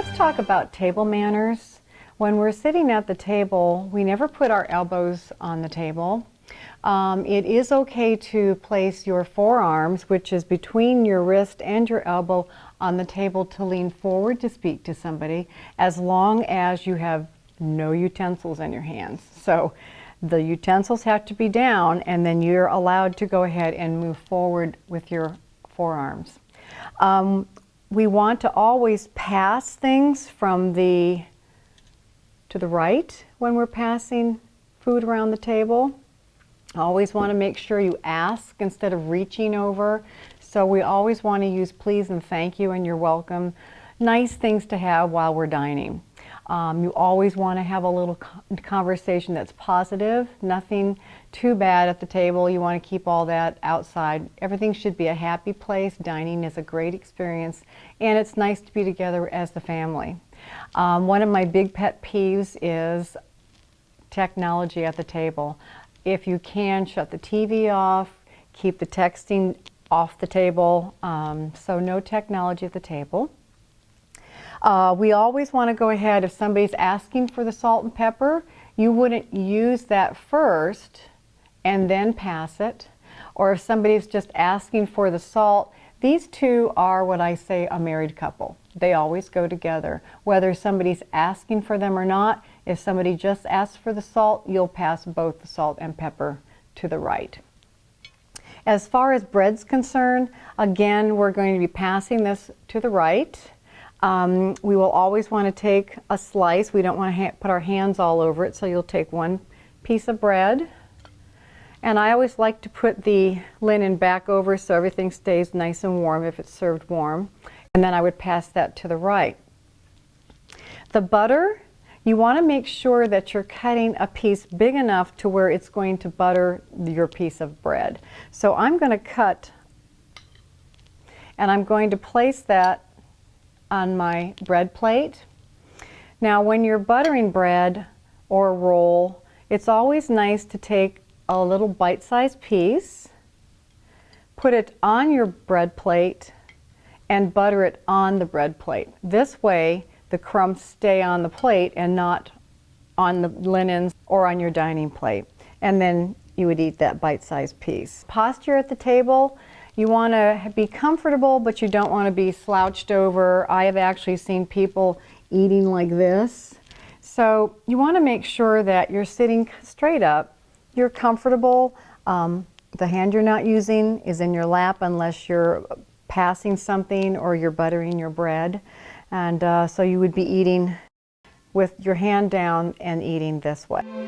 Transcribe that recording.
Let's talk about table manners. When we're sitting at the table, we never put our elbows on the table. It is okay to place your forearms, which is between your wrist and your elbow, on the table to lean forward to speak to somebody, as long as you have no utensils in your hands. So the utensils have to be down, and then you're allowed to go ahead and move forward with your forearms. We want to always pass things from to the right when we're passing food around the table. Always want to make sure you ask instead of reaching over. So we always want to use please and thank you and you're welcome. Nice things to have while we're dining. You always want to have a little conversation that's positive, nothing too bad at the table. You want to keep all that outside. Everything should be a happy place. Dining is a great experience, and it's nice to be together as the family. One of my big pet peeves is technology at the table. If you can, shut the TV off, keep the texting off the table, so no technology at the table. We always want to go ahead, if somebody's asking for the salt and pepper, you wouldn't use that first and then pass it. Or if somebody's just asking for the salt, these two are what I say a married couple. They always go together. Whether somebody's asking for them or not, if somebody just asks for the salt, you'll pass both the salt and pepper to the right. As far as bread's concerned, again, we're going to be passing this to the right. We will always want to take a slice. We don't want to put our hands all over it, so you'll take one piece of bread. And I always like to put the linen back over so everything stays nice and warm if it's served warm. And then I would pass that to the right. The butter, you want to make sure that you're cutting a piece big enough to where it's going to butter your piece of bread. So I'm going to cut, and I'm going to place that on my bread plate. Now when you're buttering bread or a roll, it's always nice to take a little bite-sized piece, put it on your bread plate, and butter it on the bread plate. This way the crumbs stay on the plate and not on the linens or on your dining plate. And then you would eat that bite-sized piece. Posture at the table, you want to be comfortable, but you don't want to be slouched over. I have actually seen people eating like this. So you want to make sure that you're sitting straight up, you're comfortable. The hand you're not using is in your lap unless you're passing something or you're buttering your bread. And so you would be eating with your hand down and eating this way.